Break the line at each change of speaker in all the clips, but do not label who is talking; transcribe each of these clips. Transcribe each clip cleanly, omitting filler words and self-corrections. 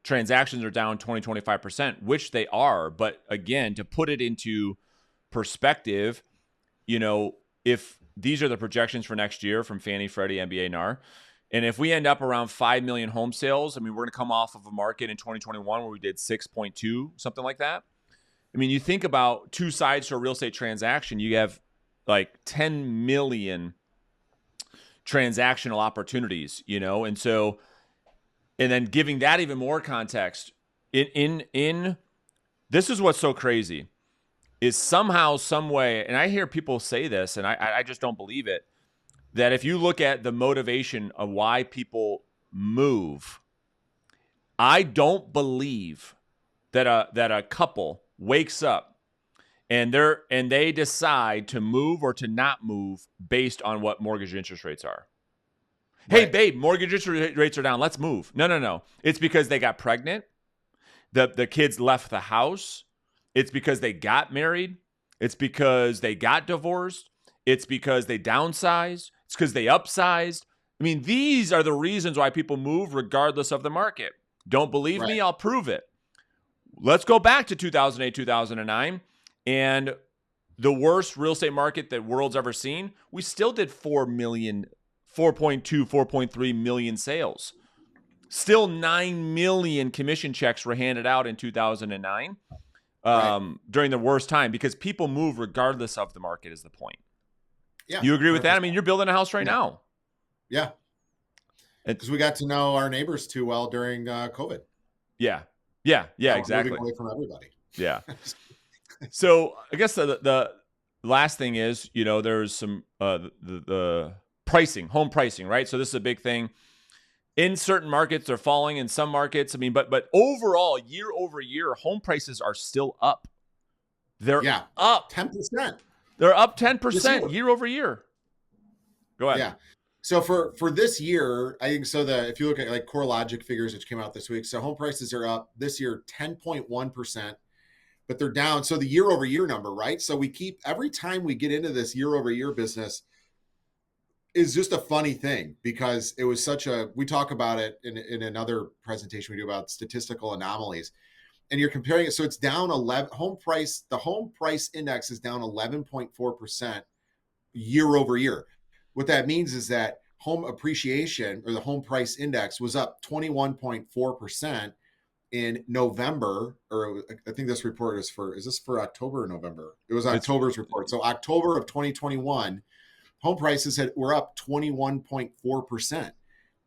transactions are down 20-25%, which they are. But again, to put it into perspective, if these are the projections for next year from Fannie, Freddie, MBA, NAR, and if we end up around 5 million home sales, we're going to come off of a market in 2021 where we did 6.2, something like that. You think about two sides to a real estate transaction, you have like 10 million transactional opportunities, and so, and then giving that even more context in this is what's so crazy is somehow, some way, and I hear people say this and I just don't believe it, that if you look at the motivation of why people move, I don't believe that a couple wakes up and they decide to move or to not move based on what mortgage interest rates are. Right. Hey, babe, mortgage interest rates are down. Let's move. No. It's because they got pregnant. The kids left the house. It's because they got married. It's because they got divorced. It's because they downsized. It's because they upsized. These are the reasons why people move regardless of the market. Don't believe me? I'll prove it. Let's go back to 2008, 2009, and the worst real estate market that world's ever seen. We still did 4.2, 4.3 million sales. Still 9 million commission checks were handed out in 2009 during the worst time, because people move regardless of the market is the point. Yeah, you agree with 100%. That? You're building a house right now.
Yeah, because we got to know our neighbors too well during COVID.
Yeah, exactly.
Moving away from everybody.
Yeah. So I guess the last thing is, there's some the pricing, home pricing, right? So this is a big thing. In certain markets, they're falling. In some markets, but overall, year over year, home prices are still up. They're up
10%.
They're up 10% year over year. Go ahead.
Yeah. So for this year, I think so. If you look at like CoreLogic figures which came out this week, so home prices are up this year 10.1%, but they're down. So the year over year number, right? So every time we get into this year over year business is just a funny thing, because it was we talk about it in another presentation we do about statistical anomalies, and you're comparing it. So it's down 11. The home price index is down 11.4% year over year. What that means is that home appreciation, or the home price index, was up 21.4% in November, or I think this report is this for October or November? It was October's report. So October of 2021, home prices were up 21.4%.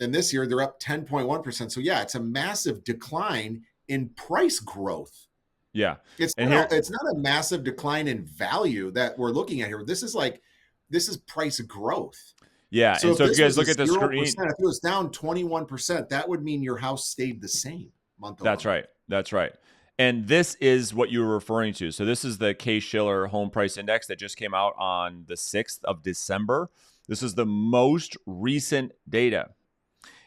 And this year they're up 10.1%. So yeah, it's a massive decline in price growth.
Yeah.
It's not a massive decline in value that we're looking at here. This is price growth.
Yeah. So if you guys look at the screen,
if it was down 21%, that would mean your house stayed the same month over month.
That's right. And this is what you were referring to. So this is the Case-Shiller Home Price Index that just came out on the 6th of December. This is the most recent data.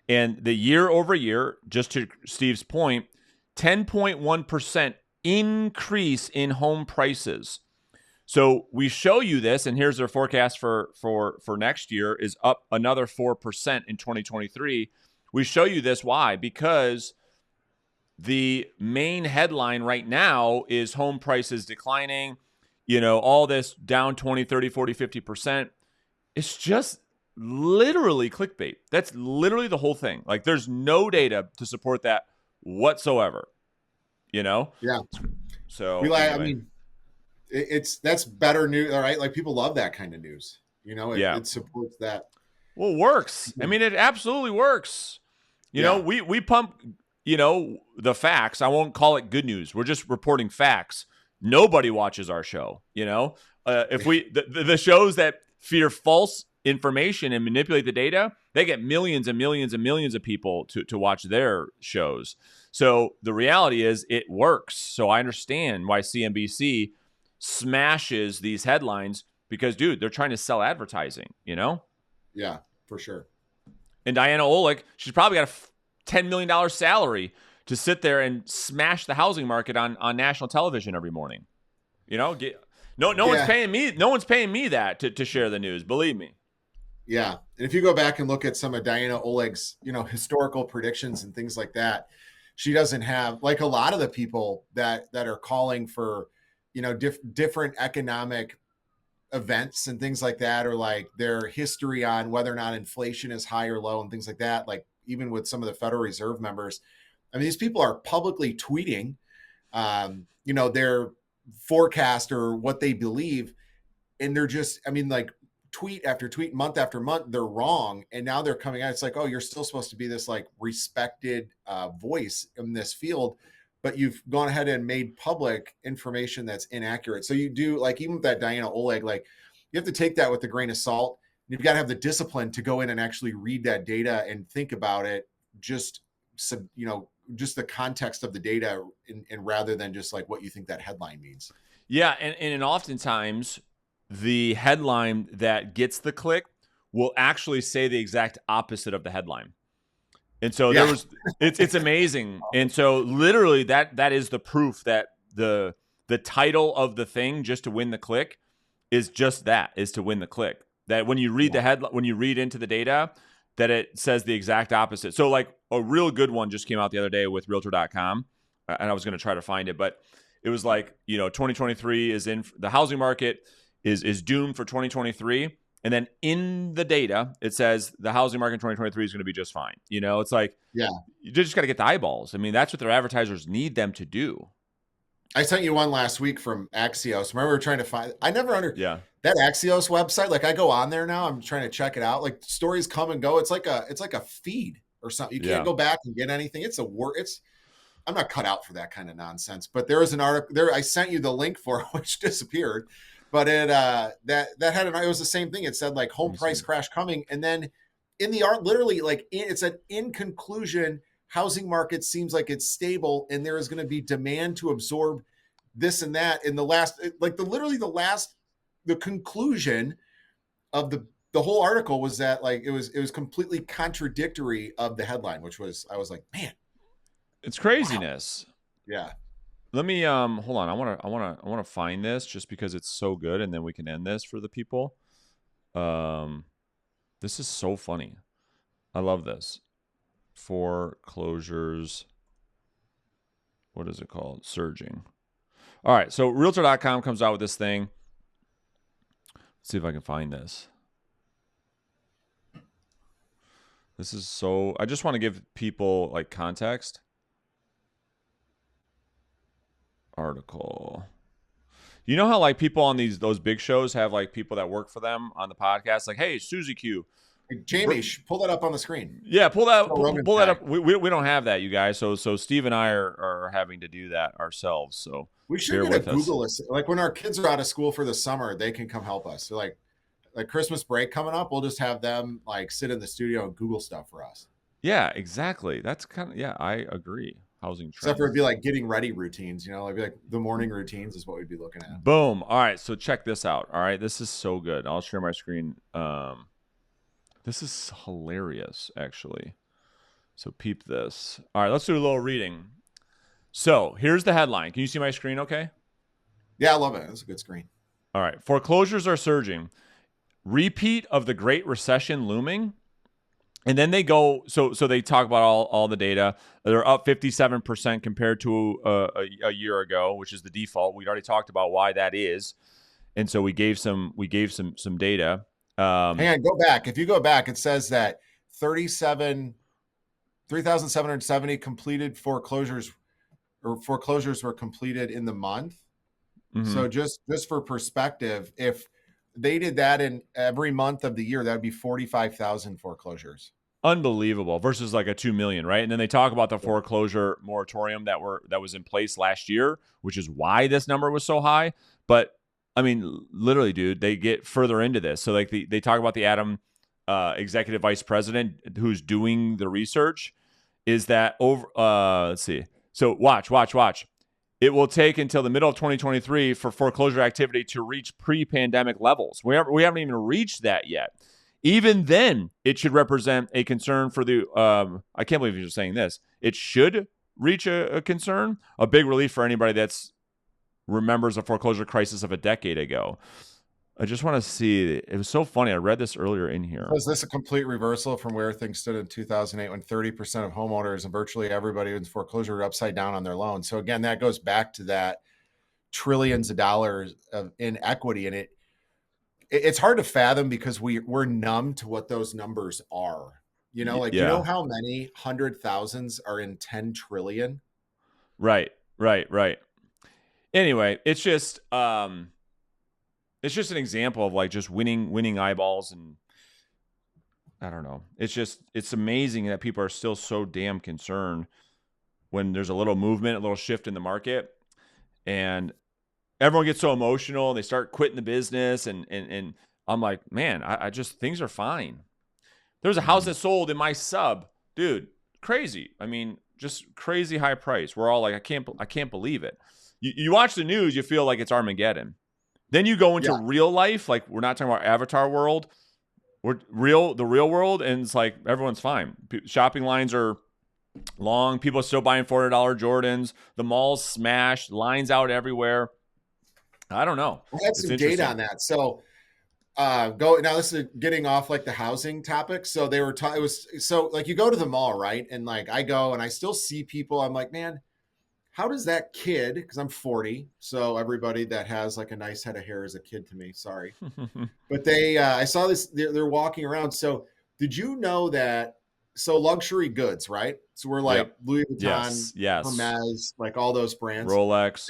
And the year over year, just to Steve's point, 10.1% increase in home prices. So we show you this, and here's their forecast for next year is up another 4% in 2023. We show you this. Why? Because the main headline right now is home prices declining, all this down 20, 30, 40, 50%. It's just literally clickbait. That's literally the whole thing. Like, there's no data to support that whatsoever,
Yeah.
So
anyway. That's better news, all right? Like, people love that kind of news. It supports that.
Well, it works. It absolutely works. We pump, the facts. I won't call it good news. We're just reporting facts. Nobody watches our show. If the shows that fear false information and manipulate the data, they get millions and millions and millions of people to watch their shows. So the reality is it works. So I understand why CNBC smashes these headlines, because, dude, they're trying to sell advertising,
Yeah, for sure.
And Diana Olick, she's probably got a $10 million salary to sit there and smash the housing market on national television every morning. No one's paying me. No one's paying me that to share the news. Believe me.
Yeah. And if you go back and look at some of Diana Olick's, historical predictions and things like that, she doesn't have, like, a lot of the people that are calling for, different economic events and things like that, or like their history on whether or not inflation is high or low and things like that. Like, even with some of the Federal Reserve members, I mean, these people are publicly tweeting, their forecast or what they believe, and they're just, I mean, like, tweet after tweet, month after month, they're wrong, and now they're coming out. It's like, oh, you're still supposed to be this like respected voice in this field, but you've gone ahead and made public information that's inaccurate. So you do, like, even with that Diana Oleg, like, you have to take that with a grain of salt. You've got to have the discipline to go in and actually read that data and think about it, just just the context of the data, and rather than just like what you think that headline means.
Yeah, and oftentimes the headline that gets the click will actually say the exact opposite of the headline. And so it's amazing. And so literally that is the proof that the title of the thing, just to win the click, is just that, is to win the click. That when you read the headline, when you read into the data, that it says the exact opposite. So like a real good one just came out the other day with realtor.com, and I was going to try to find it, but it was like, 2023 is in, the housing market is doomed for 2023. And then in the data, it says the housing market in 2023 is going to be just fine. It's like,
yeah,
you just got to get the eyeballs. I mean, that's what their advertisers need them to do.
I sent you one last week from Axios. Remember, we were trying to find, I never
Yeah.
That Axios website. Like, I go on there now, I'm trying to check it out. Like, stories come and go. It's like a feed or something. You can't go back and get anything. I'm not cut out for that kind of nonsense. But there was an article there I sent you the link for, which disappeared. But it that had it was the same thing. It said like home price crash coming, and then in the art, literally, like, it said, in conclusion, housing market seems like it's stable, and there is going to be demand to absorb this and that. In the last, like, the conclusion of the whole article was that, like, it was completely contradictory of the headline, which was, I was like, man,
it's craziness.
Wow. Yeah.
Let me hold on. I want to find this just because it's so good, and then we can end this for the people. This is so funny. I love this. Foreclosures. What is it called? Surging. All right, so realtor.com comes out with this thing. Let's see if I can find this. This is so, I just want to give people like context. Article. You know how like people on those big shows have like people that work for them on the podcast, like, hey, Susie Q.
Jamie, pull that up on the screen.
Yeah, pull that up. We don't have that, you guys. So Steve and I are having to do that ourselves. So
we should get a Google list. Like, when our kids are out of school for the summer, they can come help us. So like Christmas break coming up, we'll just have them like sit in the studio and Google stuff for us.
Yeah, exactly. That's kind of, I agree. Housing trends.
Except for it'd be like getting ready routines, it'd be like the morning routines is what we'd be looking at.
Boom. All right, so check this out. All right, this is so good. I'll share my screen. This is hilarious, actually. So peep this. All right, let's do a little reading. So here's the headline. Can you see my screen okay?
Yeah, I love it. It's a good screen.
All right. Foreclosures are surging. Repeat of the Great Recession looming. And then they go, so they talk about all the data. They're up 57% compared to a year ago, which is the default. We'd already talked about why that is. And so we gave some data.
Hang on, go back. If you go back, it says that 3,770 completed foreclosures were completed in the month. Mm-hmm. So just for perspective, if they did that in every month of the year, that would be 45,000 foreclosures.
Unbelievable, versus like a 2 million, right? And then they talk about the foreclosure moratorium that was in place last year, which is why this number was so high. But I mean, literally, dude, they get further into this. So like they talk about the Adam executive vice president who's doing the research, is that over let's see. So watch. It will take until the middle of 2023 for foreclosure activity to reach pre-pandemic levels. We haven't even reached that yet. Even then, it should represent a concern for the, I can't believe you're saying this. It should reach a concern, a big relief for anybody that's remembers a foreclosure crisis of a decade ago. I just want to see. It was so funny. I read this earlier in here.
Was this a complete reversal from where things stood in 2008 when 30% of homeowners and virtually everybody in foreclosure were upside down on their loan? So again, that goes back to that trillions of dollars in equity. And it's hard to fathom because we're numb to what those numbers are. Like, do you know
Yeah.
how many 100,000s are in 10 trillion?
Right. Anyway, it's just an example of like just winning eyeballs, and I don't know. It's amazing that people are still so damn concerned when there's a little movement, a little shift in the market, and everyone gets so emotional and they start quitting the business, and I'm like, man, I just, things are fine. There was a house that sold in my sub, dude, crazy. I mean, just crazy high price. We're all like, I can't believe it. You watch the news, you feel like it's Armageddon. Then you go into real life, like we're not talking about Avatar world, the real world, and it's like everyone's fine. Shopping lines are long. People are still buying $400 Jordans. The mall's smashed. Lines out everywhere. I don't know.
I had some data on that. So this is getting off like the housing topic. So they were it was so like you go to the mall, right? And like I go and I still see people. I'm like, man, how does that kid, because I'm 40, so everybody that has like a nice head of hair is a kid to me, sorry. But I saw this, they're walking around. So did you know that, so luxury goods, right? So we're like Louis Vuitton, Hermes, like all those brands.
Rolex.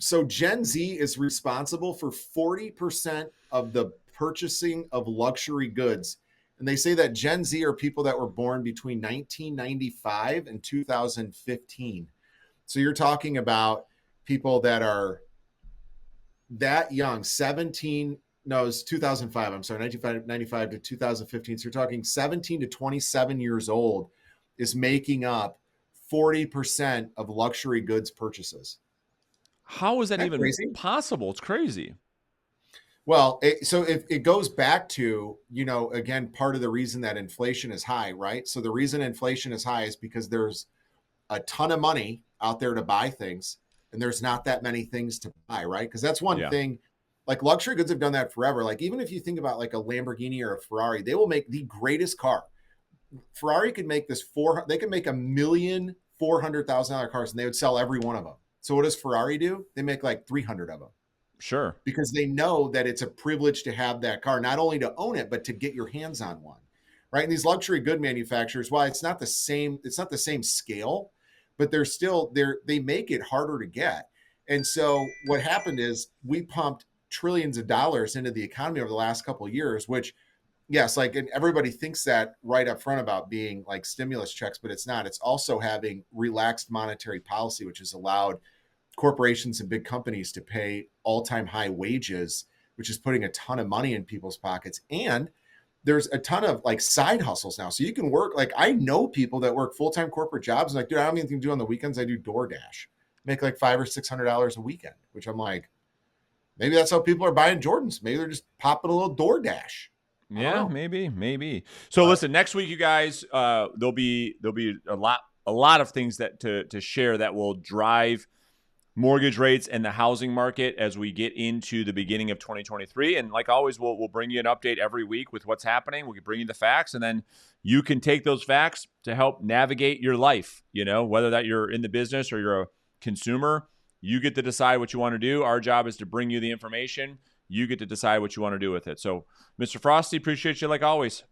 So Gen Z is responsible for 40% of the purchasing of luxury goods. And they say that Gen Z are people that were born between 1995 and 2015. So you're talking about people that are that young, it's 2005. I'm sorry, 1995 to 2015. So you're talking 17 to 27 years old is making up 40% of luxury goods purchases.
How is that even crazy? Possible? It's crazy.
Well, so it goes back to, again, part of the reason that inflation is high, right? So the reason inflation is high is because there's a ton of money out there to buy things, and there's not that many things to buy, right? Because that's one thing. Like luxury goods have done that forever. Like even if you think about like a Lamborghini or a Ferrari, they will make the greatest car. Ferrari could make they can make $1,400,000 cars, and they would sell every one of them. So what does Ferrari do? They make like 300 of them.
Sure.
Because they know that it's a privilege to have that car, not only to own it, but to get your hands on one, right? And these luxury good manufacturers, while it's not the same scale, but they make it harder to get. And so what happened is we pumped trillions of dollars into the economy over the last couple of years, which, yes, like, and everybody thinks that right up front about being like stimulus checks, but it's not. It's also having relaxed monetary policy, which has allowed corporations and big companies to pay all-time high wages, which is putting a ton of money in people's pockets. And there's a ton of like side hustles now. So you can work, like I know people that work full-time corporate jobs. And like, dude, I don't have anything to do on the weekends. I do DoorDash, make like $500 or $600 a weekend, which I'm like, maybe that's how people are buying Jordans. Maybe they're just popping a little DoorDash.
Yeah, maybe. So listen, next week, you guys, there'll be a lot of things that to share that will drive mortgage rates and the housing market as we get into the beginning of 2023. And like always, we'll bring you an update every week with what's happening. We can bring you the facts, and then you can take those facts to help navigate your life. Whether that you're in the business or you're a consumer, you get to decide what you want to do. Our job is to bring you the information. You get to decide what you want to do with it. So, Mr. Frosty, appreciate you like always.